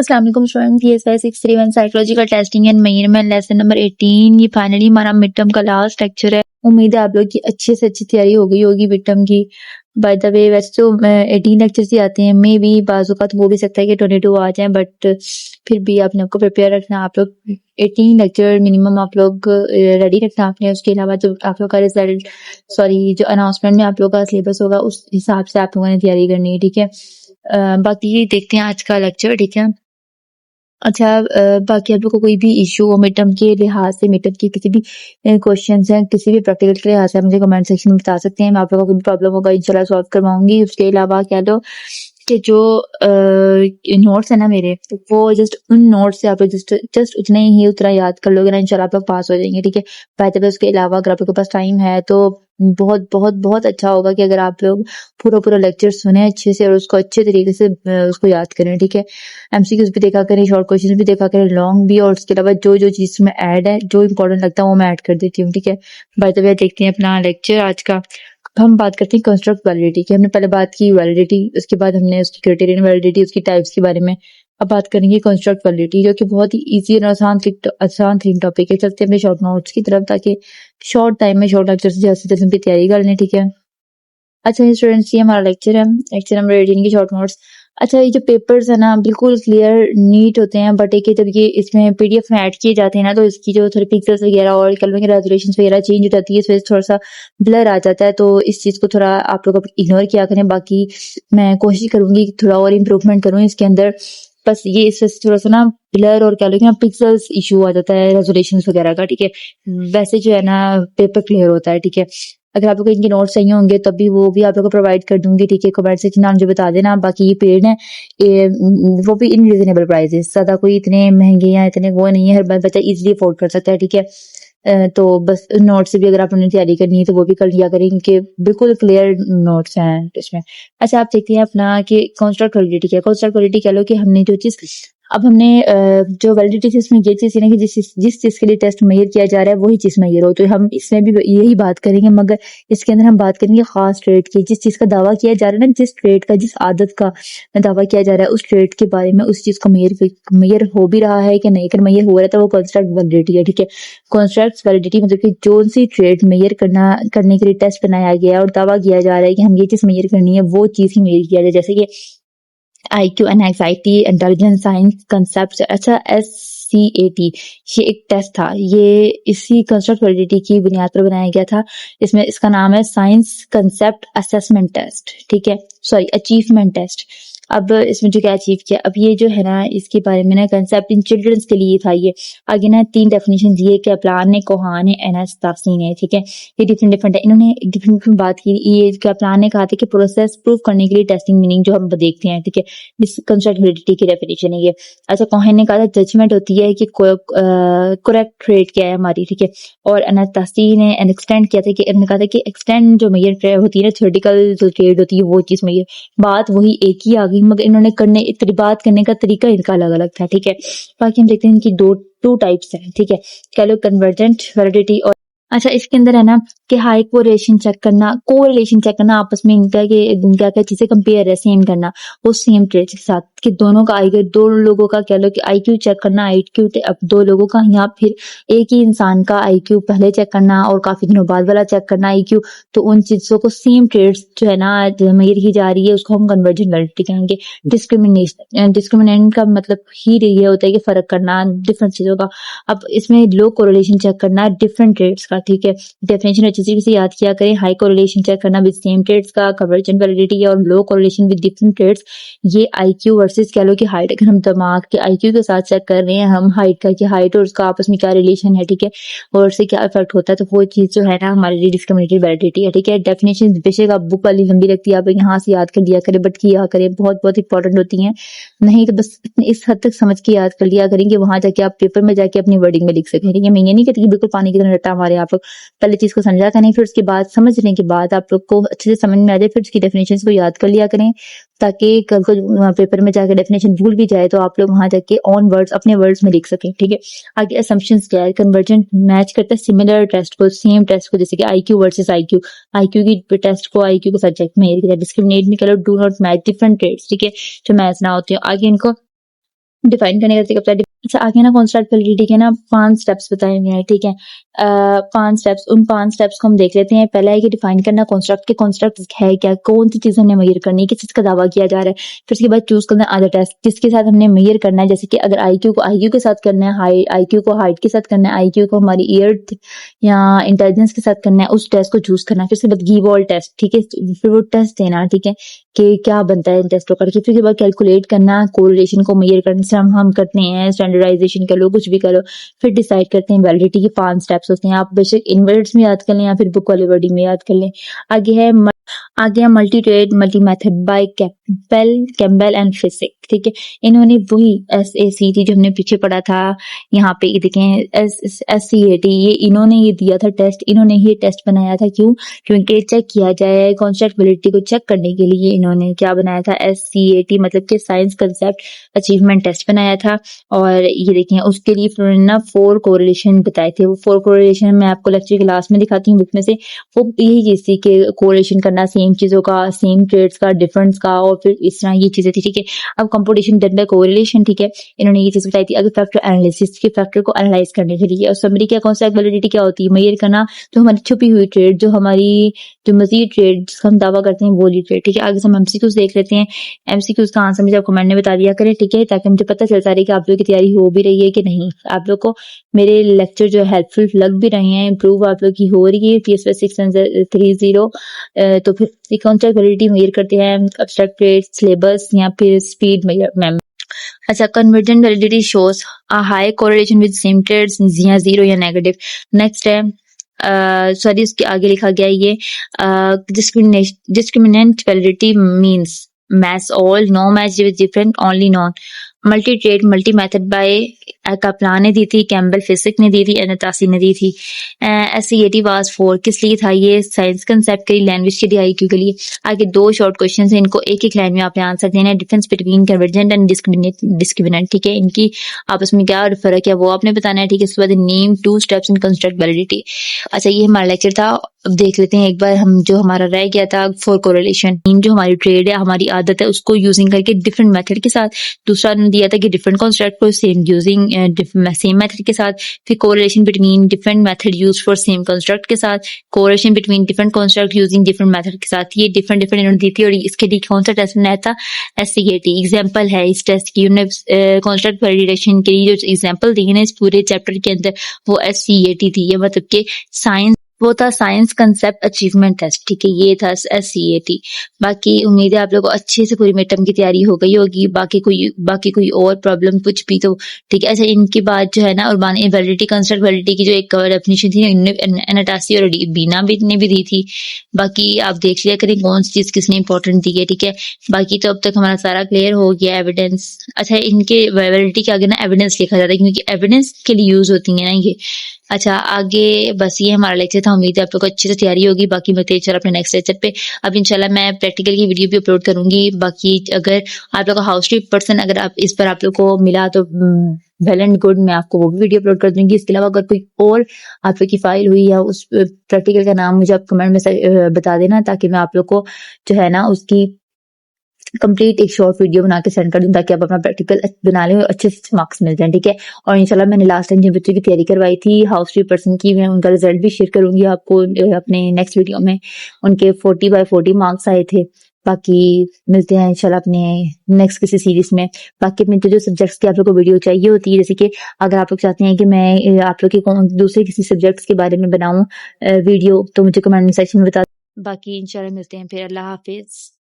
अस्सलाम वालेकुम student, PSY 631 psychological testing and measurement lesson number 18। ये फाइनली हमारा मिड टर्म का लास्ट लेक्चर है। उम्मीद है आप लोग की अच्छे से अच्छी तैयारी हो गई होगी मिड टर्म की। बाय द वे वैसे तो 18 लेक्चर्स ही आते हैं, मे भी बाजू का तो हो भी सकता है कि 22 आ जाए, बट फिर भी आपने आपको प्रिपेयर रखना। आप लोग 18 लेक्चर मिनिमम आप लोग रेडी रखना आपने। उसके अलावा जो आप लोग का रिजल्ट जो अनाउंसमेंट में आप लोग का सिलेबस होगा उस हिसाब से आप लोगों ने तैयारी करनी है, ठीक है। बाकी देखते हैं आज का लेक्चर, ठीक है। अच्छा, बाकी आप लोग को कोई भी इशू हो मिड टर्म के लिहाज से, मिड टर्म के किसी भी क्वेश्चंस हैं, किसी भी प्रैक्टिकल के लिहाज से, मुझे कमेंट सेक्शन में बता सकते हैं। मैं आप लोगों को कोई भी प्रॉब्लम होगा इंशाल्लाह सॉल्व करवाऊंगी। उसके अलावा कह लो कि जो नोट्स है ना मेरे, वो जस्ट उन नोट्स से आप लोग जस्ट उतना ही उतना याद कर लोगे ना, इंशाल्लाह आप लोग पास हो जाएंगे, ठीक है। बाय द वे उसके अलावा अगर आप लोग के पास टाइम है तो बहुत बहुत बहुत अच्छा होगा कि अगर आप लोग पूरा पूरा लेक्चर सुने अच्छे से और उसको अच्छे तरीके से उसको याद करें, ठीक है। एमसीक्यूज भी देखा करें, शॉर्ट क्वेश्चन भी देखा करें, लॉन्ग भी, और उसके अलावा जो जो चीज में ऐड है, जो इंपॉर्टेंट लगता है वो मैं ऐड कर देती हूँ, ठीक है। बाय द वे देखते हैं अपना लेक्चर आज का। अब हम बात करते हैं कंस्ट्रक्ट वैलिडिटी की। हमने पहले बात की वैलिडिटी, उसके बाद हमने उसकी क्राइटेरियन वैलिडिटी, उसकी टाइप्स के बारे में। अब बात करेंगे कंस्ट्रक्ट वैलिडिटी, जो कि बहुत ही इजी और आसान थीम टॉपिक है। चलते हैं अपने शॉर्ट नोट्स की तरफ, ताकि शॉर्ट टाइम में शॉर्ट लेक्चर से जल्दी से तैयारी कर लें, ठीक है। अच्छा स्टूडेंट्स, ये हमारा लेक्चर है, लेक्चर नंबर 18 की शॉर्ट नोट्स। अच्छा, ये जो पेपर्स है ना बिल्कुल क्लियर नीट होते हैं, बट एक जब ये इसमें पीडीएफ में ऐड किए जाते हैं ना, तो इसकी जो थोड़ी पिक्सेल्स वगैरह और कलर की रेजोल्यूशन वगैरह चेंज हो जाती है, इस वजह से थोड़ा सा ब्लर आ जाता है। तो इस चीज को थोड़ा आप लोग इग्नोर किया करें। बाकी मैं कोशिश करूंगी कि थोड़ा और इम्प्रूवमेंट करूँ इसके अंदर। बस ये इस वजह से थोड़ा सा ना ब्लर और कह लो कि ना पिक्सेल्स इशू आ जाता है रेजोल्यूशन वगैरह का, ठीक है। वैसे जो है ना पेपर क्लियर होता है, ठीक है। अगर आप लोग को इनके नोट्स चाहिए होंगे तब भी वो भी आप लोग को प्रोवाइड कर दूंगी, ठीक है। कमेंट सेक्शन में मुझे बता देना। बाकी ये पेड है, वो भी इन रिजनेबल प्राइसेस, ज्यादा कोई इतने महंगे या इतने वो नहीं है, हर बार बच्चा इजीली अफोर्ड कर सकता है, ठीक है। तो बस नोट्स से भी अगर आपने तैयारी करनी है तो वो भी कर लिया करें, क्योंकि बिल्कुल क्लियर नोट्स हैं इसमें। अच्छा, आप देखते हैं अपना कि कंस्ट्रक्ट वैलिडिटी क्या है। कंस्ट्रक्ट वैलिडिटी कह लो कि हमने जो चीज, अब हमने जो वैलिडिटी थी इसमें ये चीज है ना कि जिस चीज के लिए टेस्ट मेजर किया जा रहा है वही चीज मेजर हो, तो हम इसमें भी यही बात करेंगे, मगर इसके अंदर हम बात करेंगे खास ट्रेड की। जिस चीज का दावा किया जा रहा है ना, जिस ट्रेड का, जिस आदत का दावा किया जा रहा है, उस ट्रेड के बारे में, उस चीज को मेजर हो भी रहा है कि नहीं। अगर मेजर हो रहा है तो वो कंस्ट्रक्ट वैलिडिटी है, ठीक है। कंस्ट्रक्ट वैलिडिटी मतलब कि जो सी ट्रेड मेजर करने के लिए टेस्ट बनाया गया है और दावा किया जा रहा है कि हम ये चीज मेजर करनी है, वो चीज ही मेजर किया जाए। जैसे कि IQ, anxiety, intelligence, science concept. अच्छा, SCAT ये एक टेस्ट था, ये इसी कंस्ट्रक्ट वैलिडिटी की बुनियाद पर बनाया गया था। इसमें इसका नाम है साइंस कंसेप्ट असेसमेंट टेस्ट, ठीक है, अचीवमेंट टेस्ट। अब इसमें जो क्या अचीव किया, अब ये जो है ना इसके बारे में ना, कंसेप्ट इन चिल्ड्रंस के लिए था ये। आगे ना 3 डेफिनेशन दिए, कैप्लान ने, कोहान ने, एनएस ताफसी ने, ठीक है। ये डिफरेंट है, इन्होंने डिफरेंट बात की। ये कैप्लान ने कहा था कि प्रोसेस प्रूव करने के लिए टेस्टिंग मीनिंग जो हम देखते हैं, ठीक है, इस कंस्ट्रक्ट वैलिडिटी की डेफिनेशन है ये। अच्छा, कोहान ने कहा था जजमेंट होती है कि करेक्ट ट्रेड क्या है हमारी, ठीक है। और एनास्तासी ने एक्सटेंड किया था कि इन्होंने कहा था कि एक्सटेंड जो मेजर ट्रेड होती है ना, थ्योरेटिकल जो ट्रेड होती है वो चीज मेजर, बात वही एक ही आ गई, मगर इन्होंने बात करने का तरीका इनका अलग अलग था, ठीक है। बाकी हम देखते हैं इनकी टू टाइप्स हैं, ठीक है। कह लो कन्वर्जेंट वैलिडिटी और अच्छा, इसके अंदर है ना कि हाई कोरिलेशन चेक करना, कोरिलेशन चेक करना आपस में इनका क्या चीजें कंपेयर है, सेम करना वो सेम ट्रेड्स के साथ, कि दोनों का आईक्यू, दो लोगों का कह लो कि आईक्यू चेक करना, आईक्यू अब दो लोगों का, या फिर एक ही इंसान का आईक्यू पहले चेक करना और काफी दिनों बाद वाला चेक करना आईक्यू। तो उन चीजों को सेम ट्रेड्स जो है ना मेजर की जा रही है, उसको हम कन्वर्जेंट वैलिडिटी कहेंगे। डिस्क्रिमिनेंट का मतलब ही ये होता है कि फर्क करना डिफरेंट चीजों का। अब इसमें लो कोरिलेशन चेक करना डिफरेंट ट्रेड्स का, ठीक है। डेफिनेशन अच्छे से याद किया करें। हाई कोरिलेशन चेक करना विद सेम ट्रेड्स का कन्वर्जेंट वैलिडिटी, और लो कोरिलेशन विद डिफरेंट ट्रेड्स ये आईक्यू वर्सेस कह लो कि हाइट। अगर हम दिमाग के आईक्यू के साथ चेक कर रहे हैं हम हाइट का, कि हाइट और उसका आपस में क्या रिलेशन है, ठीक है, और उससे क्या इफेक्ट होता है, तो वो चीज जो है ना हमारे लिए डिस्क्रिमिनेटिव वैलिडिटी है, ठीक है। डेफिनेशन बेशक आप बुक वाली लंबी लगती है, आप यहाँ से याद कर लिया करें, बट किया करें, बहुत बहुत इंपॉर्टेंट होती है। नहीं तो बस इस हद तक समझ के याद कर लिया करेंगे, वहां जाके आप पेपर में जाके अपनी वर्डिंग में लिख सकें, ठीक है। मैं ये नहीं कहती कि बिल्कुल पानी की तरह रट्टा मारे आप लोग, पहले चीज को समझा करें, फिर उसके बाद समझने के बाद आप लोग को अच्छे से समझ में आ जाए, फिर उसकी डेफिनेशन को याद कर लिया करें, ताकि कल को पेपर में जाकर डेफिनेशन भूल भी जाए तो आप लोग वहां जाके ऑन वर्ड्स अपने वर्ड्स में लिख सकें, ठीक है। आगे असम्पशंस क्या है, कन्वर्जेंट मैच करता है सिमिलर टेस्ट को, सेम टेस्ट को, जैसे कि आईक्यू वर्सेस आईक्यू, आईक्यू की टेस्ट को आईक्यू के सब्जेक्ट में। डिस्क्रिमिनेट में करो do not match different traits, ठीक है, जो मैच ना होते हो। आगे इनको डिफाइन करने का तरीका बताया। अच्छा आगे ना कंस्ट्रक्ट वैलिडिटी के ना 5 स्टेप्स बताए गए हैं, ठीक है। 5 स्टेप्स, उन 5 स्टेप्स को हम देख लेते हैं। पहला है कि डिफाइन करना कंस्ट्रक्ट के कंस्ट्रक्ट है क्या, कौन सी चीज़ हमने मेजर करनी है, किस चीज़ का दावा किया जा रहा है। फिर उसके बाद चूज करना अदर टेस्ट जिसके साथ हमने मेजर करना है, जैसे कि अगर आईक्यू को आईक्यू के साथ करना है, आईक्यू को हाइट के साथ करना है, आईक्यू को हमारी ईयर या इंटेलिजेंस के साथ करना है, उस टेस्ट को चूज करना है। फिर उसके बाद गिव ऑल टेस्ट, ठीक है, फिर वो टेस्ट देना, ठीक है, कि क्या बनता है इन टेस्टों का। फिर उसके बाद कैलकुलेट करना, कोरिलेशन को मेजर करना, जैसे हम करते हैं स्टैंडर्डाइजेशन कर लो, कुछ भी करो। फिर डिसाइड करते हैं वैलिडिटी के 5 स्टेप्स होते हैं। आप बेशक इन वर्ड्स में याद कर लें या फिर बुक वाले वर्डिंग में याद कर लें। आगे है multi trait multi method by Campbell and Fiske, ठीक है। इन्होंने वही SACT जो हमने पीछे पढ़ा था, यहाँ पे ये देखें SCAT, ये इन्होंने ये दिया था टेस्ट, इन्होंने ये टेस्ट बनाया था। क्यों? क्योंकि चेक किया जाए कंस्ट्रक्टिबिलिटी को चेक करने के लिए इन्होंने क्या बनाया था, SCAT मतलब कि साइंस कंसेप्ट अचीवमेंट टेस्ट बनाया था। और ये देखें उसके लिए उन्होंने ना 4 कोरिलेशन बताए थे। वो 4 कोरिलेशन मैं आपको लेक्चर क्लास में दिखाती हूँ बुक में से। वो यही चीज थी कि कोरिलेशन करना सेम चीजों का, सेम ट्रेड्स का, डिफरेंस का, और फिर इस तरह ये चीजें थी, ठीक है। अब कंपटीशन डन बाय कोरिलेशन, ठीक है, इन्होंने ये चीज बताई थी। अगर फैक्टर एनालिसिस के फैक्टर को एनालाइज करने के लिए, और समरी क्या कॉन्सेप्ट वैलिडिटी क्या होती है, मेजर करना जो हमारी छुपी हुई ट्रेड, जो हमारी जो मजीद ट्रेड जिसका हम दावा करते हैं वो वाली ट्रेड, ठीक है। आगे हम एमसीक्यूज देख लेते हैं। एमसीक्यूज का आंसर मुझे आपको मैंने बता दिया करें, ठीक है, ताकि मुझे पता चलता रहे कि आप लोग की तैयारी हो भी रही है कि नहीं। आप लोग को मेरे लेक्चर जो हेल्पफुल लग भी रहे हैं, इम्प्रूव आप लोग की हो रही है PSPS 630। तो फिर कॉन्ट्रैक्ट वैलिडिटी मेजर करते हैं, एब्स्ट्रैक्ट ट्रेड, सिलेबस या फिर स्पीड मेजर। अच्छा, convergent validity shows a high correlation with same traits, या जीरो या नेगेटिव। नेक्स्ट है सॉरी उसके आगे लिखा गया ये discriminant validity means match all, no match with different, only non. Multi trait multi method by Kaplan ने दी थी, कैम्बल फिसिक ने दी थी, एनातासी ने दी थी। SCAT वाज 4 किस लिए था ये, साइंस कंसेप्ट के लिए, लैंग्वेज के लिए, IQ के लिए। आगे 2 शॉर्ट क्वेश्चन है, इनको एक एक लाइन में आपने आंसर देना है। Difference between convergent and discriminant, ठीक है, इनकी आपस में क्या फर्क है वो आपने बताना है, ठीक है। इसके बाद name 2 steps in construct validity. अच्छा ये हमारा लेक्चर था। अब देख लेते हैं एक बार हम जो हमारा रह गया था फॉर कोरिलेशन, जो हमारी ट्रेड है, हमारी आदत है, उसको यूजिंग करके डिफरेंट मेथड के साथ। दूसरा ने दिया था कि डिफरेंट कॉन्स्ट्रक्ट को सेम यूजिंग सेम मेथड के साथ। फिर correlation between different method used for same construct के साथ। Correlation between different construct using different method के साथ। ये डिफरेंट इन्होंने दी थी। और इसके लिए कौन सा टेस्ट बनाया था, SCAT। एग्जाम्पल है इस टेस्ट की, उन्होंने कॉन्स्ट्रक्ट वैलिडेशन के लिए जो एग्जाम्पल दी है ना इस पूरे चैप्टर के अंदर, वो SCAT थी। ये मतलब कि साइंस, वो था साइंस कंसेप्ट अचीवमेंट टेस्ट, ठीक है, ये था SCAT। बाकी उम्मीद है आप लोगों को अच्छे से पूरी मिड टर्म की तैयारी हो गई होगी। बाकी कोई और प्रॉब्लम कुछ भी तो ठीक है। अच्छा इनके बाद जो है ना उर्बान वैलिडिटी, कंस्ट्रक्ट वैलिडिटी की जो एक डेफिनेशन थी एनाटासी और बीना भी ने भी दी थी। बाकी आप देख लिया करें कौन सी चीज किसने इंपॉर्टेंट दी है, ठीक है। बाकी तो अब तक हमारा सारा क्लियर हो गया। एविडेंस, अच्छा इनके वैलिडिटी के आगे ना एविडेंस लिखा जाता है क्योंकि एविडेंस के लिए यूज होती है ना ये। अच्छा आगे बस ये हमारा लेक्चर था। उम्मीद है आप लोग को अच्छे से तैयारी होगी। बाकी मैं तेज चल अपने नेक्स्ट लेक्चर पे। अब इंशाल्लाह मैं प्रैक्टिकल की वीडियो भी अपलोड करूंगी। बाकी अगर आप लोग का हाउस ट्रिप पर्सन अगर आप इस पर आप लोग को मिला तो वेल एंड गुड, मैं आपको वो भी वीडियो अपलोड कर दूंगी। इसके अलावा अगर कोई और आप लोग की फाइल हुई या उस प्रैक्टिकल का नाम मुझे आप कमेंट में बता देना, ताकि मैं आप लोग को जो है ना उसकी कंप्लीट एक शॉर्ट वीडियो बना के सेंड कर दूं, ताकि आप अपना प्रैक्टिकल बना लें और अच्छे से मार्क्स मिल जाएं, ठीक है। और इंशाल्लाह मैंने लास्ट टाइम जिन बच्चों की तैयारी करवाई थी हाउस ट्रिप पर्सन की, मैं उनका रिजल्ट भी शेयर करूंगी आपको अपने नेक्स्ट वीडियो में। उनके 40/40 मार्क्स आए थे। बाकी मिलते हैं इंशाल्लाह अपने नेक्स्ट किसी सीरीज में। बाकी अपने जो सब्जेक्ट्स की आप लोग को वीडियो चाहिए होती है, जैसे कि अगर आप लोग चाहते हैं कि मैं आप लोग के दूसरे किसी सब्जेक्ट्स के बारे में बनाऊं वीडियो, तो मुझे कमेंट सेक्शन में बता। बाकी इंशाल्लाह मिलते हैं फिर। अल्लाह हाफिज।